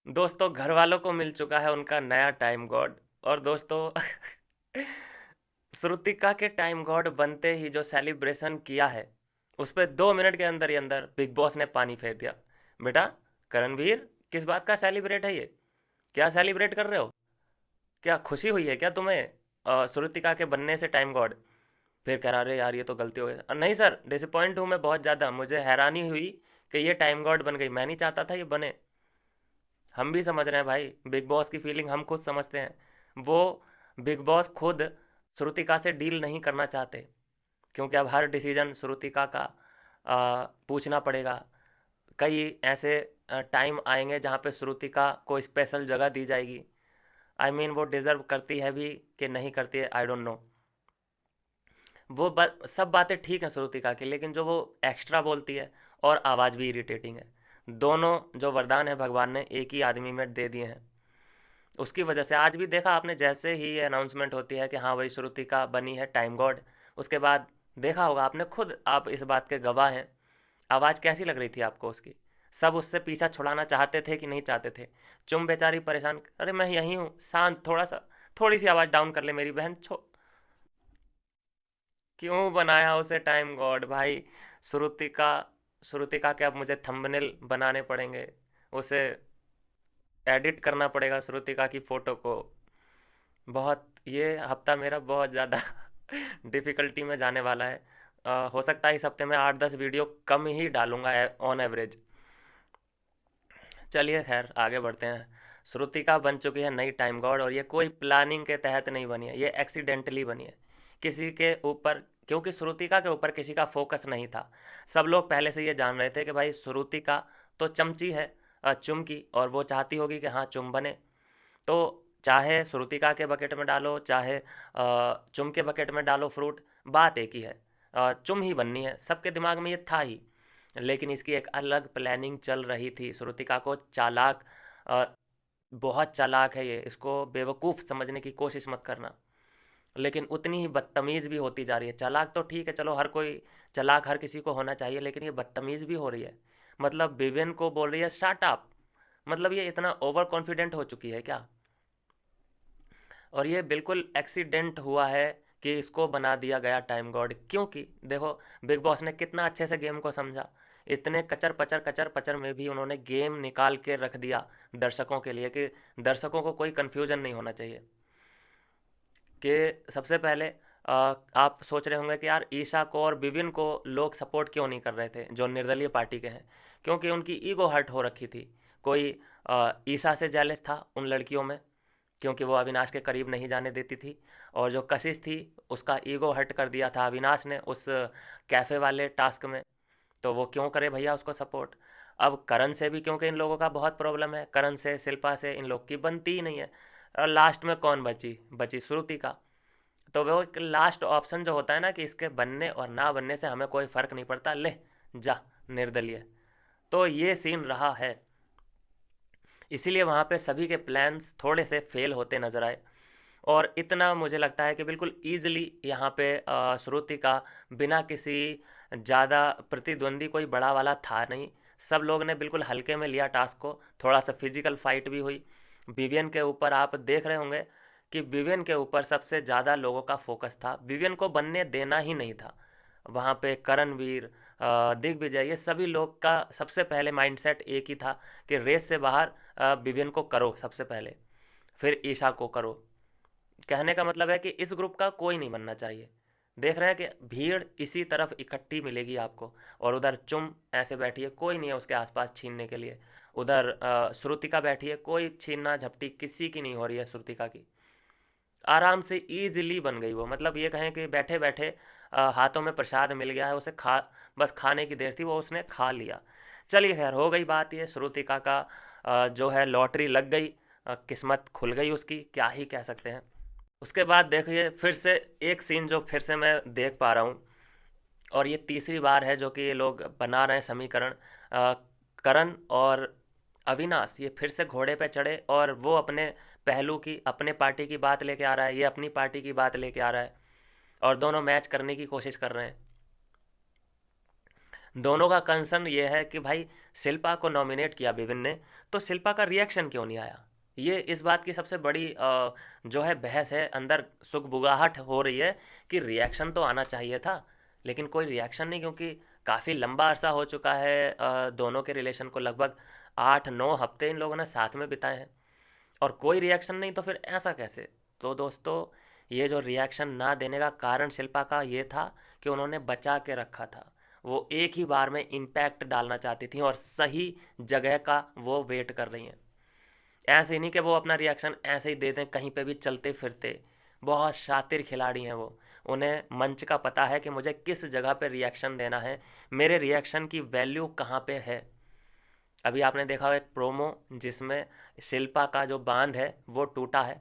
दोस्तों घर वालों को मिल चुका है उनका नया टाइम गॉड। और दोस्तों श्रुतिका के टाइम गॉड बनते ही जो सेलिब्रेशन किया है, उस पर 2 मिनट के अंदर ही अंदर बिग बॉस ने पानी फेर दिया। बेटा करणवीर, किस बात का सेलिब्रेट है ये? क्या सेलिब्रेट कर रहे हो? क्या खुशी हुई है क्या तुम्हें श्रुतिका के बनने से टाइम गॉड? फिर कह रहा अरे यार ये तो गलती हो गई। नहीं सर, डिसअपॉइंट हूँ मैं बहुत ज़्यादा, मुझे हैरानी हुई कि ये टाइम गॉड बन गई, मैं नहीं चाहता था ये बने। हम भी समझ रहे हैं भाई, बिग बॉस की फीलिंग हम खुद समझते हैं। वो बिग बॉस खुद श्रुतिका से डील नहीं करना चाहते, क्योंकि अब हर डिसीजन श्रुतिका का पूछना पड़ेगा। कई ऐसे टाइम आएंगे जहाँ पे श्रुतिका को स्पेशल जगह दी जाएगी। आई मीन वो डिज़र्व करती है भी कि नहीं करती है, आई डोंट नो। सब बातें ठीक हैं श्रुतिका की, लेकिन जो वो एक्स्ट्रा बोलती है और आवाज़ भी इरिटेटिंग है। दोनों जो वरदान है भगवान ने एक ही आदमी में दे दिए हैं। उसकी वजह से आज भी देखा आपने, जैसे ही ये अनाउंसमेंट होती है कि हाँ भाई श्रुतिका बनी है टाइम गॉड, उसके बाद देखा होगा आपने खुद, आप इस बात के गवाह हैं। आवाज़ कैसी लग रही थी आपको उसकी? सब उससे पीछा छुड़ाना चाहते थे कि नहीं चाहते थे? चुम बेचारी परेशान, अरे मैं यहीं हूँ शांत, थोड़ा सा थोड़ी सी आवाज़ डाउन कर ले मेरी बहन छो। क्यों बनाया उसे टाइम गॉड भाई? श्रुतिका, श्रुतिका के अब मुझे थंबनेल बनाने पड़ेंगे, उसे एडिट करना पड़ेगा श्रुतिका की फ़ोटो को। बहुत, ये हफ्ता मेरा बहुत ज़्यादा डिफ़िकल्टी में जाने वाला है। हो सकता है इस हफ्ते में 8-10 वीडियो कम ही डालूंगा ऑन एवरेज। चलिए खैर आगे बढ़ते हैं। श्रुतिका बन चुकी है नई टाइम गॉड, और ये कोई प्लानिंग के तहत नहीं बनी है, ये एक्सीडेंटली बनी है किसी के ऊपर, क्योंकि श्रुतिका के ऊपर किसी का फोकस नहीं था। सब लोग पहले से ये जान रहे थे कि भाई श्रुतिका तो चमची है चुम की, और वो चाहती होगी कि हाँ चुम बने। तो चाहे श्रुतिका के बकेट में डालो, चाहे चुम के बकेट में डालो फ्रूट, बात एक ही है। चुम ही बननी है, सबके दिमाग में ये था ही। लेकिन इसकी एक अलग प्लानिंग चल रही थी। श्रुतिका को चालाक, अ, बहुत चालाक है ये, इसको बेवकूफ़ समझने की कोशिश मत करना। लेकिन उतनी ही बदतमीज़ भी होती जा रही है। चालाक तो ठीक है, चलो हर कोई चालाक, हर किसी को होना चाहिए, लेकिन ये बदतमीज़ भी हो रही है। मतलब विवेन को बोल रही है शट अप। मतलब ये इतना ओवर कॉन्फिडेंट हो चुकी है क्या? और ये बिल्कुल एक्सीडेंट हुआ है कि इसको बना दिया गया टाइम गॉड, क्योंकि देखो बिग बॉस ने कितना अच्छे से गेम को समझा। इतने कचर पचर में भी उन्होंने गेम निकाल के रख दिया दर्शकों के लिए, कि दर्शकों को कोई कन्फ्यूजन नहीं होना चाहिए। कि सबसे पहले आप सोच रहे होंगे कि यार ईशा को और विविन को लोग सपोर्ट क्यों नहीं कर रहे थे जो निर्दलीय पार्टी के हैं? क्योंकि उनकी ईगो हर्ट हो रखी थी। कोई ईशा से जेलस था उन लड़कियों में, क्योंकि वो अविनाश के करीब नहीं जाने देती थी। और जो कशिश थी, उसका ईगो हर्ट कर दिया था अविनाश ने उस कैफ़े वाले टास्क में। तो वो क्यों करे भैया उसको सपोर्ट? अब करण से भी, क्योंकि इन लोगों का बहुत प्रॉब्लम है, करण से शिल्पा से इन लोग की बनती ही नहीं है। और लास्ट में कौन बची? बची श्रुति का। तो वो एक लास्ट ऑप्शन जो होता है ना, कि इसके बनने और ना बनने से हमें कोई फ़र्क नहीं पड़ता, ले जा निर्दलीय। तो ये सीन रहा है। इसीलिए वहाँ पे सभी के प्लान्स थोड़े से फेल होते नज़र आए। और इतना मुझे लगता है कि बिल्कुल ईज़िली यहाँ पे श्रुति का बिना किसी ज़्यादा प्रतिद्वंदी कोई बड़ा वाला था नहीं। सब लोग ने बिल्कुल हल्के में लिया टास्क को। थोड़ा सा फिजिकल फाइट भी हुई। विवियन के ऊपर आप देख रहे होंगे कि विवियन के ऊपर सबसे ज़्यादा लोगों का फोकस था, विवियन को बनने देना ही नहीं था। वहाँ पे करणवीर, दिग्विजय, ये सभी लोग का सबसे पहले माइंडसेट एक ही था कि रेस से बाहर विवियन को करो सबसे पहले, फिर ईशा को करो। कहने का मतलब है कि इस ग्रुप का कोई नहीं बनना चाहिए। देख रहे हैं कि भीड़ इसी तरफ इकट्ठी मिलेगी आपको, और उधर चुम ऐसे बैठी है, कोई नहीं है उसके आसपास छीनने के लिए। उधर श्रुतिका बैठी है, कोई छीनना झपटी किसी की नहीं हो रही है श्रुतिका की। आराम से ईजिली बन गई वो, मतलब ये कहें कि बैठे बैठे हाथों में प्रसाद मिल गया है उसे, खा, बस खाने की देर थी, वो उसने खा लिया। चलिए खैर हो गई बात, ये श्रुतिका का जो है लॉटरी लग गई, किस्मत खुल गई उसकी, क्या ही कह सकते हैं। उसके बाद देखिए फिर से एक सीन जो फिर से मैं देख पा रहा हूँ, और ये तीसरी बार है जो कि ये लोग बना रहे हैं समीकरण। अ, करण और अविनाश ये फिर से घोड़े पे चढ़े, और वो अपने पहलू की, अपने पार्टी की बात लेके आ रहा है, ये अपनी पार्टी की बात लेके आ रहा है, और दोनों मैच करने की कोशिश कर रहे हैं। दोनों का कंसर्न ये है कि भाई शिल्पा को नॉमिनेट किया विभिन्न ने, तो शिल्पा का रिएक्शन क्यों नहीं आया। ये इस बात की सबसे बड़ी जो है बहस है, अंदर सुगबुगाहट हो रही है कि रिएक्शन तो आना चाहिए था, लेकिन कोई रिएक्शन नहीं, क्योंकि काफ़ी लंबा अरसा हो चुका है दोनों के रिलेशन को, लगभग 8-9 हफ्ते इन लोगों ने साथ में बिताए हैं और कोई रिएक्शन नहीं, तो फिर ऐसा कैसे। तो दोस्तों, ये जो रिएक्शन ना देने का कारण शिल्पा का ये था कि उन्होंने बचा के रखा था, वो एक ही बार में इम्पैक्ट डालना चाहती थी और सही जगह का वो वेट कर रही हैं। ऐसे ही नहीं कि वो अपना रिएक्शन ऐसे ही दे दें कहीं पे भी चलते फिरते। बहुत शातिर खिलाड़ी हैं वो, उन्हें मंच का पता है कि मुझे किस जगह पे रिएक्शन देना है, मेरे रिएक्शन की वैल्यू कहाँ पे है। अभी आपने देखा हो एक प्रोमो जिसमें शिल्पा का जो बांध है वो टूटा है,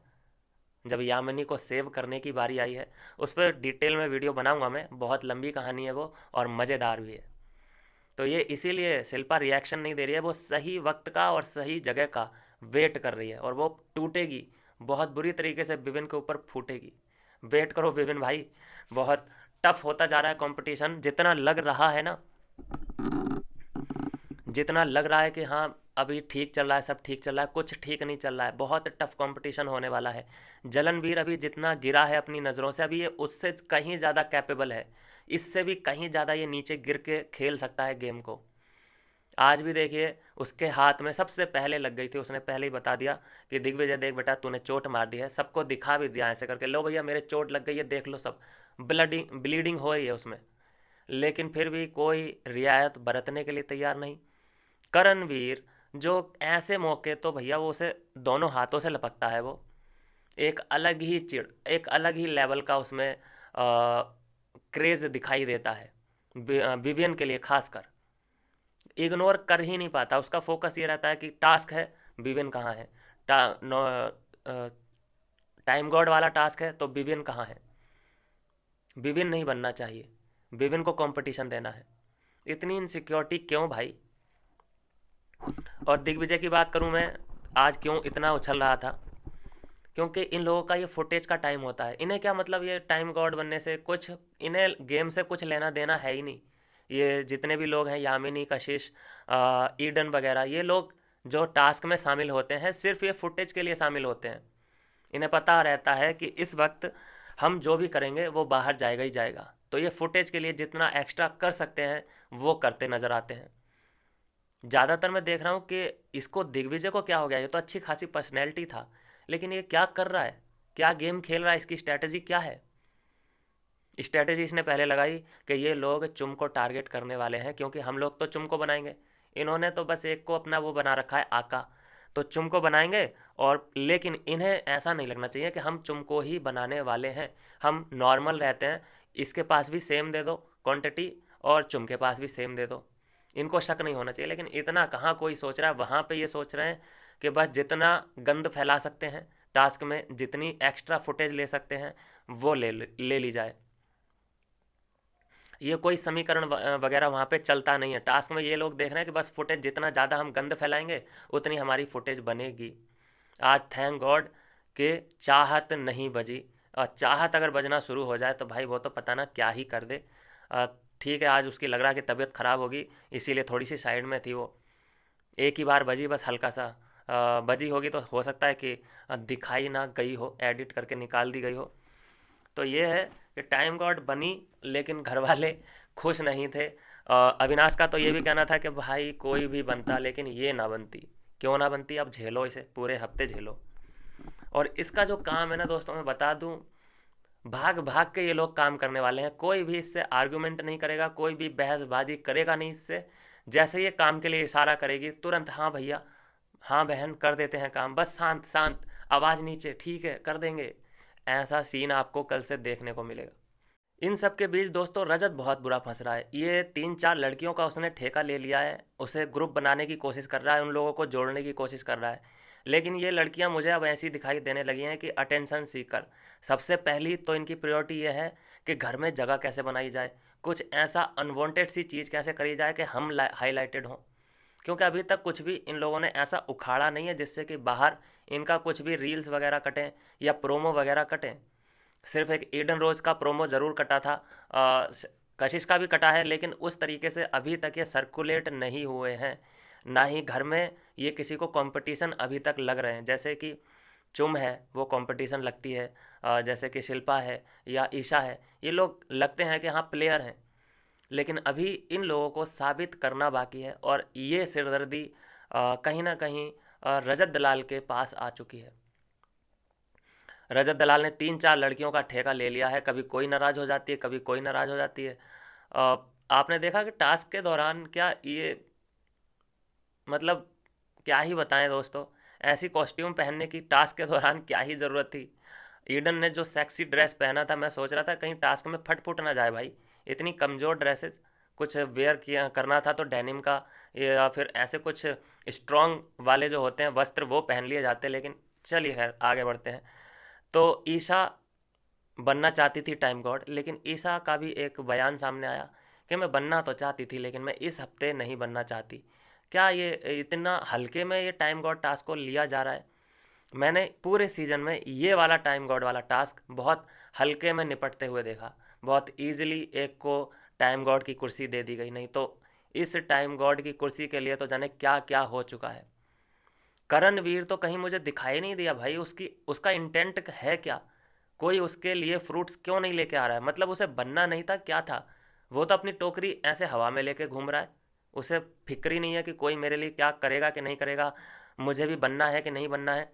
जब यामिनी को सेव करने की बारी आई है। उस पर डिटेल में वीडियो बनाऊंगा मैं, बहुत लंबी कहानी है वो और मज़ेदार भी है। तो ये इसीलिए शिल्पा रिएक्शन नहीं दे रही है, वो सही वक्त का और सही जगह का वेट कर रही है और वो टूटेगी, बहुत बुरी तरीके से विभिन्न के ऊपर फूटेगी। वेट करो विभिन्न भाई, बहुत टफ होता जा रहा है कंपटीशन। जितना लग रहा है कि हाँ अभी ठीक चल रहा है, सब ठीक चल रहा है, कुछ ठीक नहीं चल रहा है, बहुत टफ कंपटीशन होने वाला है। जलनवीर अभी जितना गिरा है अपनी नज़रों से, अभी ये उससे कहीं ज़्यादा कैपेबल है, इससे भी कहीं ज़्यादा ये नीचे गिर के खेल सकता है गेम को। आज भी देखिए उसके हाथ में सबसे पहले लग गई थी, उसने पहले ही बता दिया कि दिग्विजय देख बेटा तूने चोट मार दी है, सबको दिखा भी दिया ऐसे करके, लो भैया मेरे चोट लग गई है देख लो, सब ब्लीडिंग हो रही है उसमें। लेकिन फिर भी कोई रियायत बरतने के लिए तैयार नहीं। करणवीर जो ऐसे मौके तो भैया वो उसे दोनों हाथों से लपकता है, वो एक अलग ही चिड़, एक अलग ही लेवल का उसमें क्रेज़ दिखाई देता है विवियन के लिए खासकर। इग्नोर कर ही नहीं पाता, उसका फोकस ये रहता है कि टास्क है, विवियन कहाँ है, टाइम गॉड वाला टास्क है तो विवियन कहाँ है। विवियन नहीं बनना चाहिए, विवियन को कंपटीशन देना है। इतनी इनसिक्योरिटी क्यों भाई। और दिग्विजय की बात करूं मैं, आज क्यों इतना उछल रहा था, क्योंकि इन लोगों का ये फुटेज का टाइम होता है। इन्हें क्या मतलब ये टाइम गॉड बनने से, कुछ इन्हें गेम से कुछ लेना देना है ही नहीं। ये जितने भी लोग हैं, यामिनी, कशिश, ईडन वगैरह, ये लोग जो टास्क में शामिल होते हैं सिर्फ ये फुटेज के लिए शामिल होते हैं। इन्हें पता रहता है कि इस वक्त हम जो भी करेंगे वो बाहर जाएगा ही जाएगा, तो ये फुटेज के लिए जितना एक्स्ट्रा कर सकते हैं वो करते नज़र आते हैं। ज़्यादातर मैं देख रहा हूँ कि इसको, दिग्विजय को क्या हो गया, ये तो अच्छी खासी पर्सनैलिटी था, लेकिन ये क्या कर रहा है, क्या गेम खेल रहा है, इसकी स्ट्रैटेजी क्या है। स्ट्रैटेजी इसने पहले लगाई कि ये लोग चुम को टारगेट करने वाले हैं, क्योंकि हम लोग तो चुम को बनाएंगे। इन्होंने तो बस एक को अपना वो बना रखा है आका, तो चुम को बनाएंगे। और लेकिन इन्हें ऐसा नहीं लगना चाहिए कि हम चुम को ही बनाने वाले हैं, हम नॉर्मल रहते हैं, इसके पास भी सेम दे दो क्वांटिटी और चुम के पास भी सेम दे दो। इनको शक नहीं होना चाहिए, लेकिन इतना कहाँ कोई सोच रहा है। वहाँ पे ये सोच रहे हैं कि बस जितना गंद फैला सकते हैं टास्क में, जितनी एक्स्ट्रा फुटेज ले सकते हैं वो ले ली जाए। ये कोई समीकरण वगैरह वहाँ पे चलता नहीं है टास्क में। ये लोग देख रहे हैं कि बस फुटेज जितना ज़्यादा हम गंद फैलाएंगे उतनी हमारी फुटेज बनेगी। आज थैंक गॉड कि चाहत नहीं बजी, और चाहत अगर बजना शुरू हो जाए तो भाई वो तो पता ना क्या ही कर दे। ठीक है, आज उसकी लग रहा है कि तबीयत ख़राब होगी, इसीलिए थोड़ी सी साइड में थी वो। एक ही बार बजी, बस हल्का सा बजी होगी, तो हो सकता है कि दिखाई ना गई हो, एडिट करके निकाल दी गई हो। तो ये है कि टाइम गॉड बनी, लेकिन घर वाले खुश नहीं थे। अविनाश का तो ये भी कहना था कि भाई कोई भी बनता लेकिन ये ना बनती। क्यों ना बनती, अब झेलो इसे, पूरे हफ्ते झेलो। और इसका जो काम है ना दोस्तों, मैं बता दूं, भाग भाग के ये लोग काम करने वाले हैं। कोई भी इससे आर्गुमेंट नहीं करेगा, कोई भी बहसबाजी करेगा नहीं इससे। जैसे ये काम के लिए इशारा करेगी तुरंत हाँ भैया, हाँ बहन, कर देते हैं काम, बस शांत शांत, आवाज़ नीचे, ठीक है कर देंगे। ऐसा सीन आपको कल से देखने को मिलेगा। इन सब के बीच दोस्तों रजत बहुत बुरा फंस रहा है। ये 3-4 लड़कियों का उसने ठेका ले लिया है, उसे ग्रुप बनाने की कोशिश कर रहा है, उन लोगों को जोड़ने की कोशिश कर रहा है। लेकिन ये लड़कियां मुझे अब ऐसी दिखाई देने लगी हैं कि अटेंशन सीकर। सबसे पहली तो इनकी प्रायोरिटी ये है कि घर में जगह कैसे बनाई जाए, कुछ ऐसा अनवांटेड सी चीज़ कैसे करी जाए कि हम हाईलाइटेड हों। क्योंकि अभी तक कुछ भी इन लोगों ने ऐसा उखाड़ा नहीं है जिससे कि बाहर इनका कुछ भी रील्स वगैरह कटें या प्रोमो वगैरह कटें। सिर्फ एक ईडन रोज का प्रोमो ज़रूर कटा था कशिश का भी कटा है, लेकिन उस तरीके से अभी तक ये सर्कुलेट नहीं हुए हैं। ना ही घर में ये किसी को कंपटीशन अभी तक लग रहे हैं। जैसे कि चुम है, वो कंपटीशन लगती है। जैसे कि शिल्पा है या ईशा है, ये लोग लगते हैं कि हाँ प्लेयर हैं, लेकिन अभी इन लोगों को साबित करना बाकी है। और ये सिरदर्दी कहीं ना कहीं रजत दलाल के पास आ चुकी है। रजत दलाल ने 3-4 लड़कियों का ठेका ले लिया है। कभी कोई नाराज़ हो जाती है, कभी कोई नाराज़ हो जाती है। अ, आपने देखा कि टास्क के दौरान क्या ये, मतलब क्या ही बताएं दोस्तों, ऐसी कॉस्ट्यूम पहनने की टास्क के दौरान क्या ही ज़रूरत थी। ईडन ने जो सेक्सी ड्रेस पहना था, मैं सोच रहा था कहीं टास्क में फट फुट ना जाए भाई। इतनी कमज़ोर ड्रेसेस कुछ वेयर किया करना था तो डेनिम का या फिर ऐसे कुछ स्ट्रॉन्ग वाले जो होते हैं वस्त्र वो पहन लिए जाते। लेकिन चलिए खैर आगे बढ़ते हैं। तो ईशा बनना चाहती थी टाइम गॉड, लेकिन ईशा का भी एक बयान सामने आया कि मैं बनना तो चाहती थी लेकिन मैं इस हफ्ते नहीं बनना चाहती। क्या ये इतना हल्के में ये टाइम गॉड टास्क को लिया जा रहा है? मैंने पूरे सीजन में ये वाला टाइम गॉड वाला टास्क बहुत हल्के में निपटते हुए देखा। बहुत ईजिली एक को टाइम गॉड की कुर्सी दे दी गई, नहीं तो इस टाइम गॉड की कुर्सी के लिए तो जाने क्या क्या हो चुका है। करणवीर तो कहीं मुझे दिखाई नहीं दिया भाई, उसकी उसका इंटेंट है क्या? कोई उसके लिए फ्रूट्स क्यों नहीं लेके आ रहा है? मतलब उसे बनना नहीं था, क्या था? वो तो अपनी टोकरी ऐसे हवा में लेके घूम रहा है। उसे फिक्र ही नहीं है कि कोई मेरे लिए क्या करेगा कि नहीं करेगा, मुझे भी बनना है कि नहीं बनना है।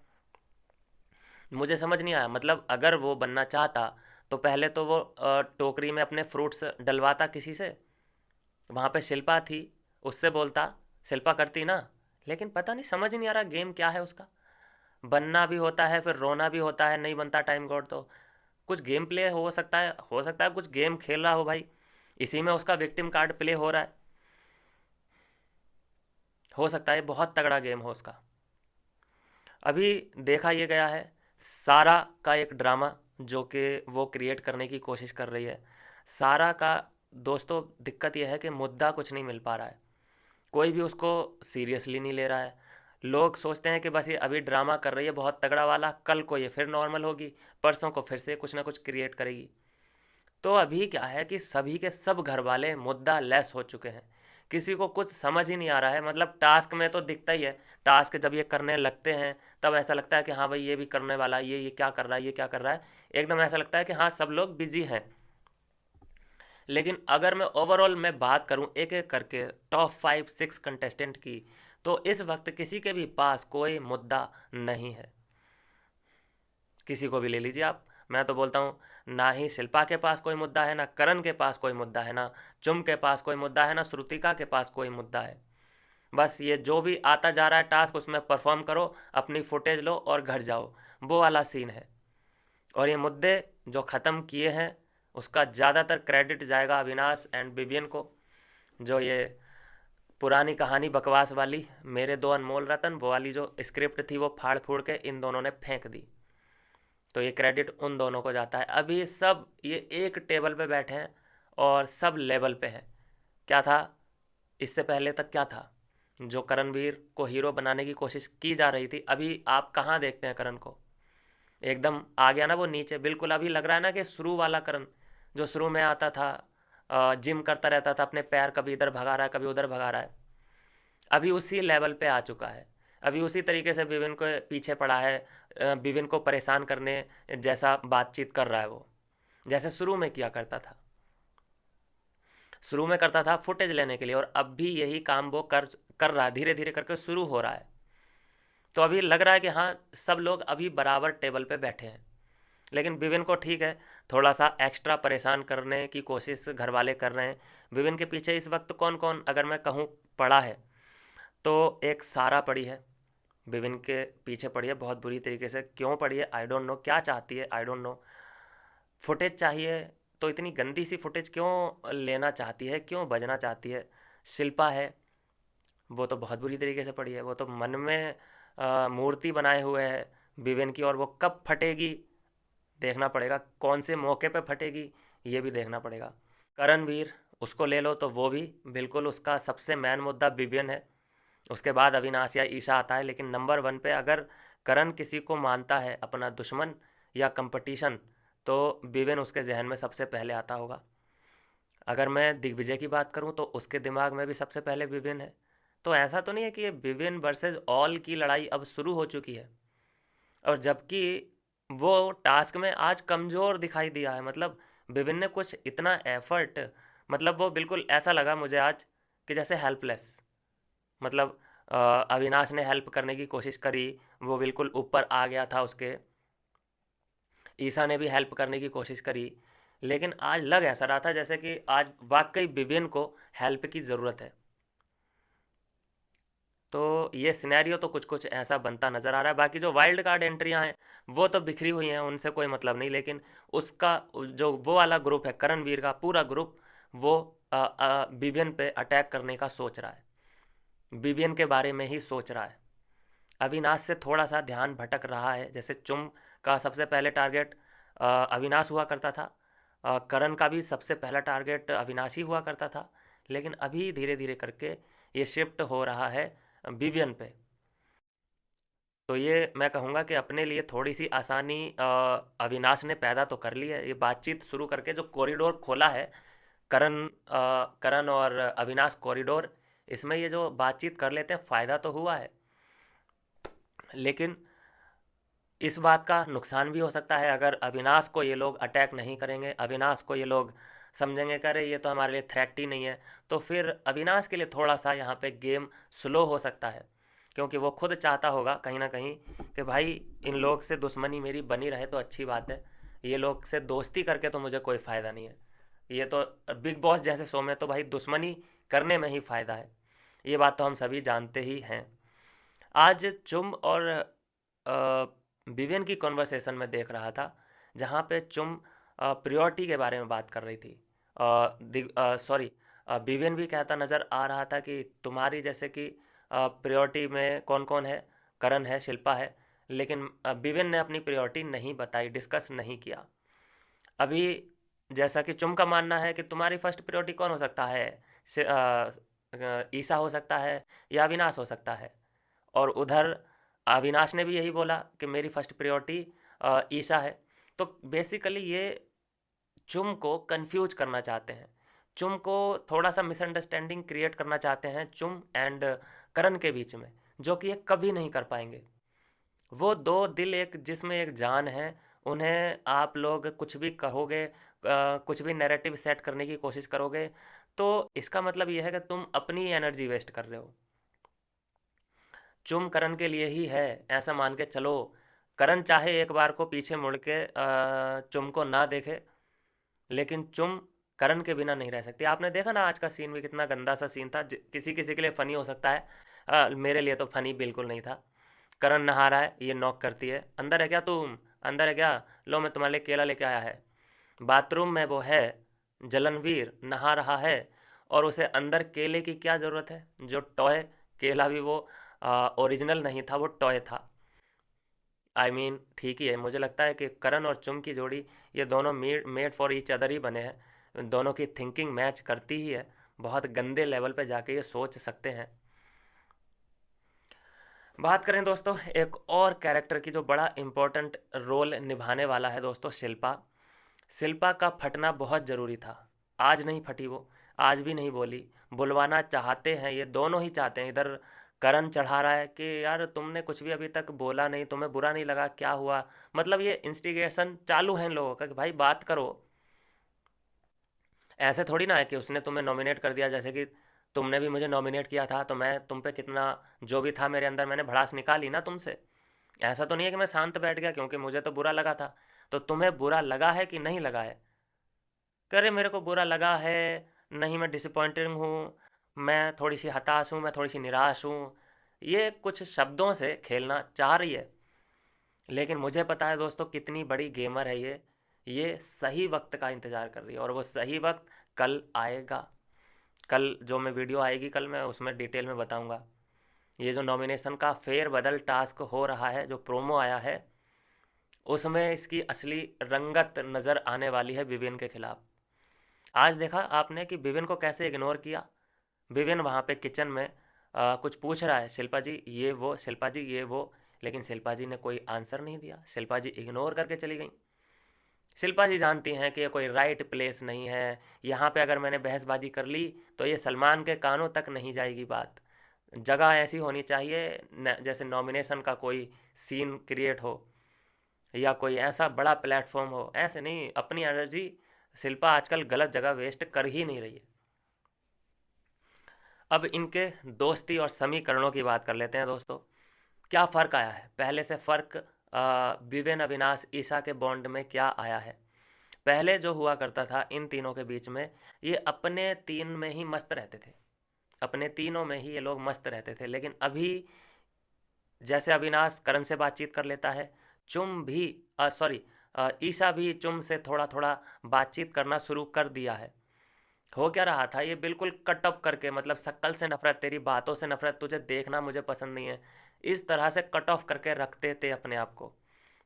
मुझे समझ नहीं आया। मतलब अगर वो बनना चाहता तो पहले तो वो टोकरी में अपने फ्रूट्स डलवाता किसी से। वहाँ पे शिल्पा थी, उससे बोलता, शिल्पा करती ना। लेकिन पता नहीं, समझ ही नहीं आ रहा गेम क्या है उसका। बनना भी होता है फिर रोना भी होता है, नहीं बनता टाइम गॉड तो। कुछ गेम प्ले हो सकता है, कुछ गेम खेल रहा हो भाई, इसी में उसका विक्टिम कार्ड प्ले हो रहा है। हो सकता है बहुत तगड़ा गेम हो उसका। अभी देखा ये गया है सारा का एक ड्रामा जो कि वो क्रिएट करने की कोशिश कर रही है। सारा का दोस्तों दिक्कत यह है कि मुद्दा कुछ नहीं मिल पा रहा है। कोई भी उसको सीरियसली नहीं ले रहा है। लोग सोचते हैं कि बस ये अभी ड्रामा कर रही है बहुत तगड़ा वाला, कल को ये फिर नॉर्मल होगी, परसों को फिर से कुछ ना कुछ क्रिएट करेगी। तो अभी क्या है कि सभी के सब घर वाले मुद्दा लेस हो चुके हैं। किसी को कुछ समझ ही नहीं आ रहा है। मतलब टास्क में तो दिखता ही है, टास्क जब ये करने लगते हैं तब ऐसा लगता है कि हाँ भाई ये भी करने वाला है, ये क्या कर रहा है, ये क्या कर रहा है। एकदम ऐसा लगता है कि हाँ सब लोग बिजी हैं। लेकिन अगर मैं ओवरऑल में बात करूं एक एक करके टॉप 5-6 कंटेस्टेंट की, तो इस वक्त किसी के भी पास कोई मुद्दा नहीं है। किसी को भी ले लीजिए आप। मैं तो बोलता हूँ ना ही शिल्पा के पास कोई मुद्दा है, ना करण के पास कोई मुद्दा है, ना चुम के पास कोई मुद्दा है, ना श्रुतिका के पास कोई मुद्दा है। बस ये जो भी आता जा रहा है टास्क उसमें परफॉर्म करो, अपनी फुटेज लो और घर जाओ, वो वाला सीन है। और ये मुद्दे जो ख़त्म किए हैं उसका ज़्यादातर क्रेडिट जाएगा अविनाश एंड विवियन को। जो ये पुरानी कहानी बकवास वाली मेरे दो अनमोल रतन, वो वाली जो स्क्रिप्ट थी वो फाड़ फूड़ के इन दोनों ने फेंक दी। तो ये क्रेडिट उन दोनों को जाता है। अभी सब ये एक टेबल पे बैठे हैं और सब लेवल पे हैं। क्या था इससे पहले तक, क्या था? जो करणवीर को हीरो बनाने की कोशिश की जा रही थी, अभी आप कहाँ देखते हैं करण को? एकदम आ गया ना वो नीचे बिल्कुल। अभी लग रहा है ना कि शुरू वाला करण जो शुरू में आता था, जिम करता रहता था, अपने पैर कभी इधर भगा रहा है कभी उधर भगा रहा है, अभी उसी लेवल पे आ चुका है। अभी उसी तरीके से विविन को पीछे पड़ा है, विविन को परेशान करने जैसा बातचीत कर रहा है वो, जैसे शुरू में किया करता था। शुरू में करता था फुटेज लेने के लिए, और अब भी यही काम वो कर कर रहा है, धीरे धीरे करके शुरू हो रहा है। तो अभी लग रहा है कि हाँ सब लोग अभी बराबर टेबल पे बैठे हैं। लेकिन विविन को ठीक है, थोड़ा सा एक्स्ट्रा परेशान करने की कोशिश घर वाले कर रहे हैं। विविन के पीछे इस वक्त कौन कौन अगर मैं कहूँ पड़ा है, तो एक सारा पड़ी है, विविन के पीछे पड़ी है बहुत बुरी तरीके से। क्यों पड़ी है आई डोंट नो, क्या चाहती है आई डोंट नो। फुटेज चाहिए तो इतनी गंदी सी फुटेज क्यों लेना चाहती है, क्यों बजना चाहती है? शिल्पा है, वो तो बहुत बुरी तरीके से पड़ी है, वो तो मन में मूर्ति बनाए हुए है विवेन की, और वो कब फटेगी देखना पड़ेगा, कौन से मौके पे फटेगी ये भी देखना पड़ेगा। करणवीर उसको ले लो तो वो भी बिल्कुल उसका सबसे मेन मुद्दा विवियन है। उसके बाद अविनाश या ईशा आता है, लेकिन नंबर 1 पे अगर करण किसी को मानता है अपना दुश्मन या कंपटीशन, तो विवेन उसके जहन में सबसे पहले आता होगा। अगर मैं दिग्विजय की बात करूं तो उसके दिमाग में भी सबसे पहले विविन है। तो ऐसा तो नहीं है कि ये विविन वर्सेस ऑल की लड़ाई अब शुरू हो चुकी है, और जबकि वो टास्क में आज कमज़ोर दिखाई दिया है। मतलब विभिन्न ने कुछ इतना एफर्ट, मतलब वो बिल्कुल ऐसा लगा मुझे आज कि जैसे हेल्पलेस। मतलब अविनाश ने हेल्प करने की कोशिश करी, वो बिल्कुल ऊपर आ गया था उसके। ईसा ने भी हेल्प करने की कोशिश करी, लेकिन आज लग ऐसा रहा था जैसे कि आज वाकई विवेन को हेल्प की ज़रूरत है। तो ये सिनेरियो तो कुछ कुछ ऐसा बनता नज़र आ रहा है। बाकी जो वाइल्ड कार्ड एंट्रियां हैं वो तो बिखरी हुई हैं, उनसे कोई मतलब नहीं, लेकिन उसका जो वो वाला ग्रुप है, करणवीर का पूरा ग्रुप, वो विवियन पे अटैक करने का सोच रहा है, विवियन के बारे में ही सोच रहा है। अविनाश से थोड़ा सा ध्यान भटक रहा है। जैसे चुम का सबसे पहले टारगेट अविनाश हुआ करता था, करण का भी सबसे पहला टारगेट अविनाश ही हुआ करता था, लेकिन अभी धीरे धीरे करके ये शिफ्ट हो रहा है विवियन पे। तो ये मैं कहूँगा कि अपने लिए थोड़ी सी आसानी अविनाश ने पैदा तो कर ली है। ये बातचीत शुरू करके जो कॉरिडोर खोला है, करण और अविनाश कॉरिडोर, इसमें ये जो बातचीत कर लेते हैं फ़ायदा तो हुआ है, लेकिन इस बात का नुकसान भी हो सकता है। अगर अविनाश को ये लोग अटैक नहीं करेंगे, अविनाश को ये लोग समझेंगे कि अरे ये तो हमारे लिए थ्रेट ही नहीं है, तो फिर अविनाश के लिए थोड़ा सा यहाँ पे गेम स्लो हो सकता है, क्योंकि वो खुद चाहता होगा कहीं ना कहीं कि भाई इन लोग से दुश्मनी मेरी बनी रहे तो अच्छी बात है, ये लोग से दोस्ती करके तो मुझे कोई फ़ायदा नहीं है। ये तो बिग बॉस जैसे शो में तो भाई दुश्मनी करने में ही फ़ायदा है, ये बात तो हम सभी जानते ही हैं। आज चुम और विवियन की कॉन्वर्सेशन में देख रहा था, जहाँ पे चुम प्रियोरिटी के बारे में बात कर रही थी। सॉरी, विवियन भी कहता नज़र आ रहा था कि तुम्हारी जैसे कि प्रियोरिटी में कौन कौन है, करण है, शिल्पा है, लेकिन विवियन ने अपनी प्रियोरिटी नहीं बताई, डिस्कस नहीं किया। अभी जैसा कि चुम का मानना है कि तुम्हारी फर्स्ट प्रायोरिटी कौन हो सकता है, ईसा हो सकता है या अविनाश हो सकता है, और उधर अविनाश ने भी यही बोला कि मेरी फर्स्ट प्रायोरिटी ईसा है। तो बेसिकली ये चुम को कंफ्यूज करना चाहते हैं, चुम को थोड़ा सा मिसअंडरस्टैंडिंग क्रिएट करना चाहते हैं चुम एंड करण के बीच में, जो कि ये कभी नहीं कर पाएंगे। वो दो दिल एक जिसमें एक जान है, उन्हें आप लोग कुछ भी कहोगे, कुछ भी नैरेटिव सेट करने की कोशिश करोगे, तो इसका मतलब ये है कि तुम अपनी एनर्जी वेस्ट कर रहे हो। चुम करण के लिए ही है, ऐसा मान के चलो। करण चाहे एक बार को पीछे मुड़ के चुम को ना देखे, लेकिन चुम करण के बिना नहीं रह सकती। आपने देखा ना आज का सीन भी कितना गंदा सा सीन था, किसी किसी के लिए फ़नी हो सकता है, मेरे लिए तो फ़नी बिल्कुल नहीं था। करण नहा रहा है, ये नॉक करती है, अंदर है क्या तुम, अंदर है क्या, लो मैं तुम्हारे लिए केला लेके आया है। बाथरूम में वो है, जलनवीर नहा रहा है, और उसे अंदर केले की क्या ज़रूरत है, जो टॉय केला भी वो ओरिजिनल नहीं था, वो टॉय था। आई मीन ठीक ही है, मुझे लगता है कि करण और चुम की जोड़ी, ये दोनों मेड फॉर ईच अदर ही बने हैं, दोनों की थिंकिंग मैच करती ही है। बहुत गंदे लेवल पे जाके ये सोच सकते हैं। बात करें दोस्तों एक और कैरेक्टर की जो बड़ा इम्पोर्टेंट रोल निभाने वाला है दोस्तों, शिल्पा। शिल्पा का फटना बहुत ज़रूरी था। आज नहीं फटी वो, आज भी नहीं बोली। बुलवाना चाहते हैं, ये दोनों ही चाहते हैं। इधर करण चढ़ा रहा है कि यार तुमने कुछ भी अभी तक बोला नहीं, तुम्हें बुरा नहीं लगा, क्या हुआ। मतलब ये इंस्टिगेशन चालू है इन लोगों का कि भाई बात करो। ऐसे थोड़ी ना है कि उसने तुम्हें नॉमिनेट कर दिया, जैसे कि तुमने भी मुझे नॉमिनेट किया था, तो मैं तुम पे कितना जो भी था मेरे अंदर मैंने भड़ास निकाली ना तुमसे। ऐसा तो नहीं है कि मैं शांत बैठ गया क्योंकि मुझे तो बुरा लगा था। तो तुम्हें बुरा लगा है कि नहीं लगा है? करे मेरे को बुरा लगा है, नहीं मैं डिसअपॉइंटेड हूँ, मैं थोड़ी सी हताश हूँ, मैं थोड़ी सी निराश हूँ, ये कुछ शब्दों से खेलना चाह रही है। लेकिन मुझे पता है दोस्तों कितनी बड़ी गेमर है ये सही वक्त का इंतज़ार कर रही है, और वो सही वक्त कल आएगा। कल जो मैं वीडियो आएगी कल मैं उसमें डिटेल में बताऊंगा। ये जो नॉमिनेशन का फेर बदल टास्क हो रहा है, जो प्रोमो आया है, उसमें इसकी असली रंगत नज़र आने वाली है विविन के खिलाफ। आज देखा आपने कि विविन को कैसे इग्नोर किया। विविन वहाँ पे किचन में कुछ पूछ रहा है, शिल्पा जी ये वो, शिल्पा जी ये वो, लेकिन शिल्पा जी ने कोई आंसर नहीं दिया, शिल्पा जी इग्नोर करके चली गई। शिल्पा जी जानती हैं कि ये कोई राइट प्लेस नहीं है, यहाँ पे अगर मैंने बहसबाजी कर ली तो ये सलमान के कानों तक नहीं जाएगी बात। जगह ऐसी होनी चाहिए जैसे नॉमिनेशन का कोई सीन क्रिएट हो या कोई ऐसा बड़ा प्लेटफॉर्म हो, ऐसे नहीं। अपनी एनर्जी शिल्पा आजकल गलत जगह वेस्ट कर ही नहीं रही है। अब इनके दोस्ती और समीकरणों की बात कर लेते हैं दोस्तों। क्या फ़र्क आया है पहले से? फ़र्क विवेन, अविनाश, ईशा के बॉन्ड में क्या आया है? पहले जो हुआ करता था इन तीनों के बीच में, ये अपने तीन में ही मस्त रहते थे, अपने तीनों में ही ये लोग मस्त रहते थे। लेकिन अभी जैसे अविनाश करण से बातचीत कर लेता है, चुम भी सॉरी ईशा भी चुम से थोड़ा थोड़ा बातचीट करना शुरू कर दिया है। हो क्या रहा था, ये बिल्कुल कट ऑफ करके, मतलब शक्ल से नफरत, तेरी बातों से नफरत, तुझे देखना मुझे पसंद नहीं है, इस तरह से कट ऑफ करके रखते थे अपने आप को।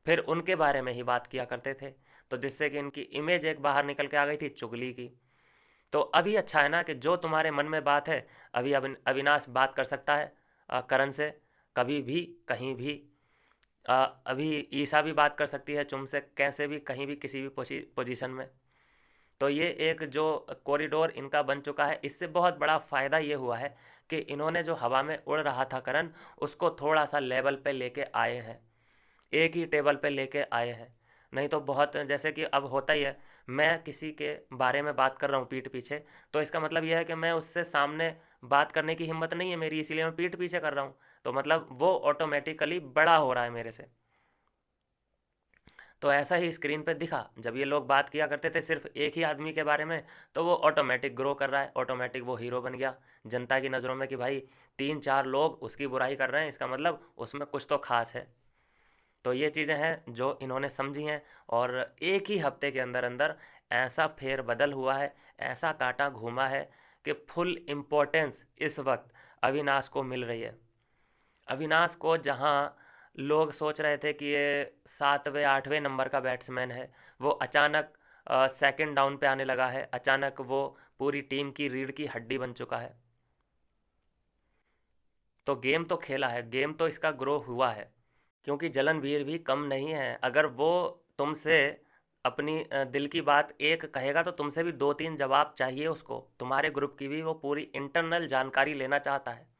फिर उनके बारे में ही बात किया करते थे, तो जिससे कि इनकी इमेज एक बाहर निकल के आ गई थी चुगली की। तो अभी अच्छा है ना कि जो तुम्हारे मन में बात है, अभी अविनाश बात कर सकता है करण से, कभी भी कहीं भी। अ, अभी ईशा भी बात कर सकती है चुम से, कैसे भी, कहीं भी, किसी भी पोजीशन में। तो ये एक जो कॉरिडोर इनका बन चुका है, इससे बहुत बड़ा फ़ायदा ये हुआ है कि इन्होंने जो हवा में उड़ रहा था करण, उसको थोड़ा सा लेवल पे लेके आए हैं, एक ही टेबल पे लेके आए हैं। नहीं तो बहुत, जैसे कि अब होता ही है, मैं किसी के बारे में बात कर रहा हूँ पीठ पीछे, तो इसका मतलब यह है कि मैं उससे सामने बात करने की हिम्मत नहीं है मेरी, इसीलिए मैं पीठ पीछे कर रहा हूँ। तो मतलब वो ऑटोमेटिकली बड़ा हो रहा है मेरे से। तो ऐसा ही स्क्रीन पे दिखा, जब ये लोग बात किया करते थे सिर्फ एक ही आदमी के बारे में, तो वो ऑटोमेटिक ग्रो कर रहा है, ऑटोमेटिक वो हीरो बन गया जनता की नज़रों में कि भाई तीन चार लोग उसकी बुराई कर रहे हैं, इसका मतलब उसमें कुछ तो खास है। तो ये चीज़ें हैं जो इन्होंने समझी हैं, और एक ही हफ्ते के अंदर अंदर ऐसा फेर बदल हुआ है, ऐसा कांटा घूमा है कि फुल इम्पोर्टेंस इस वक्त अविनाश को मिल रही है। अविनाश को जहाँ लोग सोच रहे थे कि ये 7वें 8वें नंबर का बैट्समैन है, वो अचानक सेकंड डाउन पे आने लगा है, अचानक वो पूरी टीम की रीढ़ की हड्डी बन चुका है। तो गेम तो खेला है, गेम तो इसका ग्रो हुआ है। क्योंकि जलनवीर भी कम नहीं है, अगर वो तुमसे अपनी दिल की बात एक कहेगा तो तुमसे भी दो तीन जवाब चाहिए उसको, तुम्हारे ग्रुप की भी वो पूरी इंटरनल जानकारी लेना चाहता है।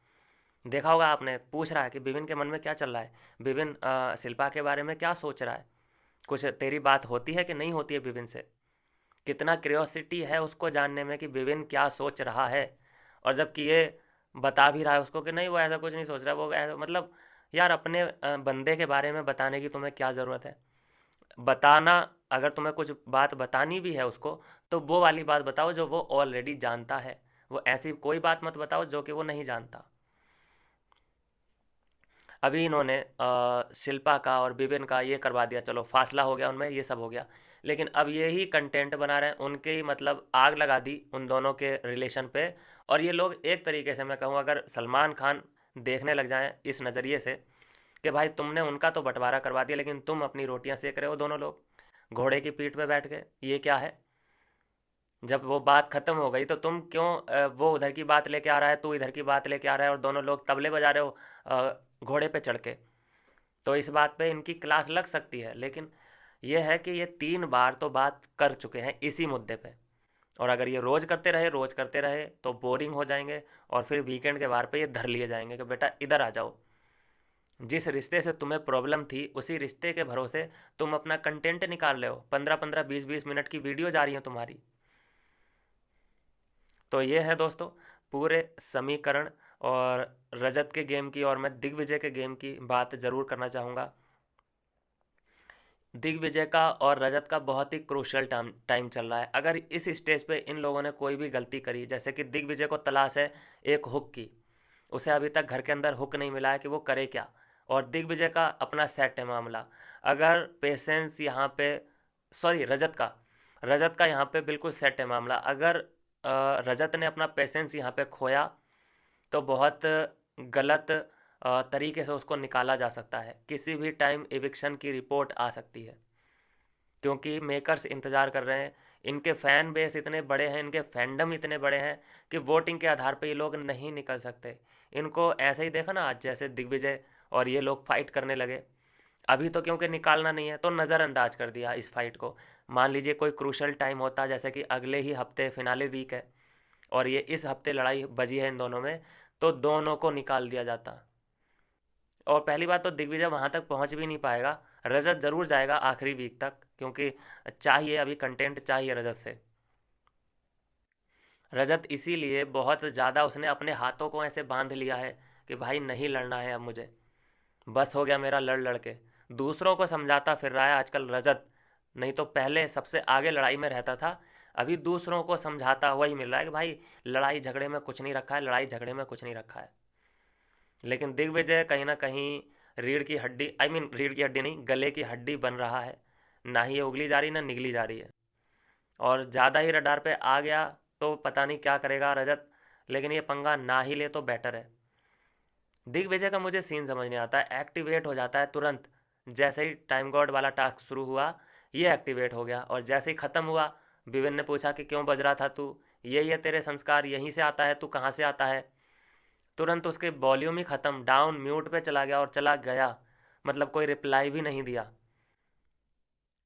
देखा होगा आपने, पूछ रहा है कि विपिन के मन में क्या चल रहा है, विपिन शिल्पा के बारे में क्या सोच रहा है, कुछ तेरी बात होती है कि नहीं होती है विपिन से। कितना क्रियोसिटी है उसको जानने में कि विपिन क्या सोच रहा है। और जबकि ये बता भी रहा है उसको कि नहीं वो ऐसा कुछ नहीं सोच रहा, वो ऐसा, मतलब यार अपने बंदे के बारे में बताने की तुम्हें क्या ज़रूरत है? बताना, अगर तुम्हें कुछ बात बतानी भी है उसको, तो वो वाली बात बताओ जो वो ऑलरेडी जानता है। वो ऐसी कोई बात मत बताओ जो कि वो नहीं जानता। अभी इन्होंने शिल्पा का और विपिन का ये करवा दिया, चलो फासला हो गया उनमें, ये सब हो गया। लेकिन अब ये ही कंटेंट बना रहे हैं, उनके ही मतलब आग लगा दी उन दोनों के रिलेशन पे। और ये लोग एक तरीके से, मैं कहूँ अगर सलमान खान देखने लग जाएं इस नज़रिए से कि भाई तुमने उनका तो बंटवारा करवा दिया, लेकिन तुम अपनी रोटियां सेक रहे हो दोनों लोग घोड़े की पीठ पे बैठ के, ये क्या है? जब वो बात खत्म हो गई तो तुम क्यों वो उधर की बात लेके आ रहा है, तू इधर की बात लेके आ रहा है, और दोनों लोग तबले बजा रहे हो घोड़े पे चढ़ के। तो इस बात पे इनकी क्लास लग सकती है, लेकिन ये है कि ये 3 बार तो बात कर चुके हैं इसी मुद्दे पे। और अगर ये रोज़ करते रहे तो बोरिंग हो जाएंगे, और फिर वीकेंड के बार पे ये धर लिए जाएंगे कि बेटा इधर आ जाओ। जिस रिश्ते से तुम्हें प्रॉब्लम थी उसी रिश्ते के भरोसे तुम अपना कंटेंट निकाल रहे हो, 15-15 20-20 मिनट की वीडियो जा रही है तुम्हारी। तो ये है दोस्तों पूरे समीकरण। और रजत के गेम की और मैं दिग्विजय के गेम की बात ज़रूर करना चाहूँगा। दिग्विजय का और रजत का बहुत ही क्रूशियल टाइम टाइम चल रहा है। अगर इस स्टेज पे इन लोगों ने कोई भी गलती करी, जैसे कि दिग्विजय को तलाश है एक हुक की, उसे अभी तक घर के अंदर हुक नहीं मिला है कि वो करे क्या। और दिग्विजय का अपना सेट है मामला। अगर पेशेंस यहाँ पे, सॉरी रजत का यहाँ पे बिल्कुल सेट है मामला। अगर रजत ने अपना पेशेंस यहाँ पे खोया तो बहुत गलत तरीके से उसको निकाला जा सकता है, किसी भी टाइम एविक्शन की रिपोर्ट आ सकती है। क्योंकि मेकर्स इंतज़ार कर रहे हैं, इनके फ़ैन बेस इतने बड़े हैं, इनके फैंडम इतने बड़े हैं कि वोटिंग के आधार पे ये लोग नहीं निकल सकते। इनको ऐसे ही देखा ना आज, जैसे दिग्विजय और ये लोग फाइट करने लगे, अभी तो क्योंकि निकालना नहीं है तो नज़रअंदाज कर दिया इस फाइट को। मान लीजिए कोई क्रूशल टाइम होता, जैसे कि अगले ही हफ्ते फिनाले वीक है और ये इस हफ्ते लड़ाई बजी है इन दोनों में, तो दोनों को निकाल दिया जाता। और पहली बात तो दिग्विजय वहां तक पहुंच भी नहीं पाएगा। रजत जरूर जाएगा आखिरी वीक तक, क्योंकि चाहिए, अभी कंटेंट चाहिए रजत से। रजत इसीलिए बहुत ज़्यादा उसने अपने हाथों को ऐसे बांध लिया है कि भाई नहीं लड़ना है अब मुझे, बस हो गया मेरा लड़ लड़ के। दूसरों को समझाता फिर रहा है आजकल रजत, नहीं तो पहले सबसे आगे लड़ाई में रहता था। अभी दूसरों को समझाता हुआ ही मिल रहा है कि भाई लड़ाई झगड़े में कुछ नहीं रखा है, लड़ाई झगड़े में कुछ नहीं रखा है। लेकिन दिग्विजय कहीं ना कहीं रीढ़ की हड्डी, आई मीन रीढ़ की हड्डी नहीं, गले की हड्डी बन रहा है। ना ही ये उगली जा रही ना निगली जा रही है। और ज़्यादा ही रडार पे आ गया तो पता नहीं क्या करेगा रजत, लेकिन ये पंगा ना ही ले तो बेटर है। दिग्विजय का मुझे सीन समझ नहीं आता है, एक्टिवेट हो जाता है तुरंत। जैसे ही टाइम गॉड वाला टास्क शुरू हुआ ये एक्टिवेट हो गया, और जैसे ही ख़त्म हुआ विवेन ने पूछा कि क्यों बज रहा था तू, ये तेरे संस्कार यहीं से आता है, तू कहाँ से आता है। तुरंत उसके वॉल्यूम ही ख़त्म, डाउन म्यूट पे चला गया और चला गया। मतलब कोई रिप्लाई भी नहीं दिया।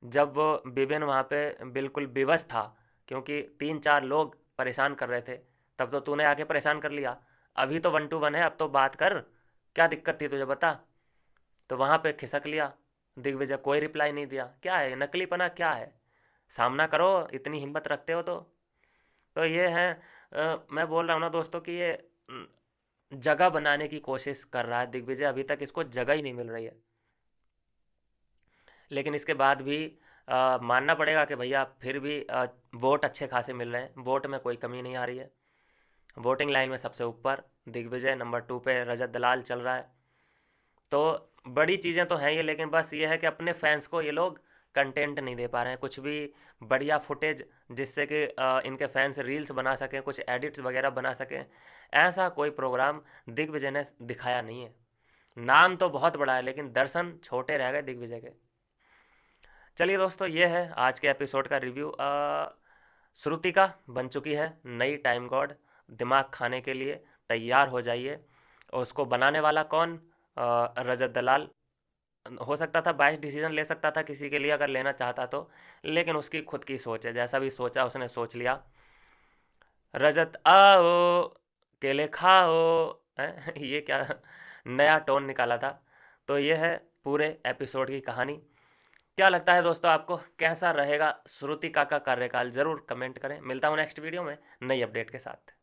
जब वो विवेन वहाँ पे बिल्कुल विवश था, क्योंकि 3-4 लोग परेशान कर रहे थे, तब तो तूने आके परेशान कर लिया। अभी तो 1-2-1 है, अब तो बात कर, क्या दिक्कत थी तुझे बता। तो वहाँ पे खिसक लिया दिग्विजय, कोई रिप्लाई नहीं दिया। क्या है नकलीपना, क्या है, सामना करो, इतनी हिम्मत रखते हो तो ये है। मैं बोल रहा हूँ ना दोस्तों कि ये जगह बनाने की कोशिश कर रहा है दिग्विजय, अभी तक इसको जगह ही नहीं मिल रही है। लेकिन इसके बाद भी मानना पड़ेगा कि भैया फिर भी वोट अच्छे खासे मिल रहे हैं, वोट में कोई कमी नहीं आ रही है। वोटिंग लाइन में सबसे ऊपर दिग्विजय, नंबर 2 पे रजत दलाल चल रहा है। तो बड़ी चीज़ें तो हैं ये, लेकिन बस ये है कि अपने फैंस को ये लोग कंटेंट नहीं दे पा रहे हैं, कुछ भी बढ़िया फुटेज जिससे कि इनके फैंस रील्स बना सकें, कुछ एडिट्स वगैरह बना सकें, ऐसा कोई प्रोग्राम दिग्विजय ने दिखाया नहीं है। नाम तो बहुत बड़ा है लेकिन दर्शन छोटे रह गए दिग्विजय के। चलिए दोस्तों, ये है आज के एपिसोड का रिव्यू। श्रुतिका बन चुकी है नई टाइम गॉड, दिमाग खाने के लिए तैयार हो जाइए। और उसको बनाने वाला कौन, रजत दलाल। हो सकता था बाइस डिसीजन ले सकता था किसी के लिए अगर लेना चाहता तो, लेकिन उसकी खुद की सोच है, जैसा भी सोचा उसने सोच लिया। रजत आओ, केले खाओ, हैं? ये क्या नया टोन निकाला था। तो ये है पूरे एपिसोड की कहानी। क्या लगता है दोस्तों आपको, कैसा रहेगा श्रुतिका का कार्यकाल, ज़रूर कमेंट करें। मिलता हूँ नेक्स्ट वीडियो में नई अपडेट के साथ।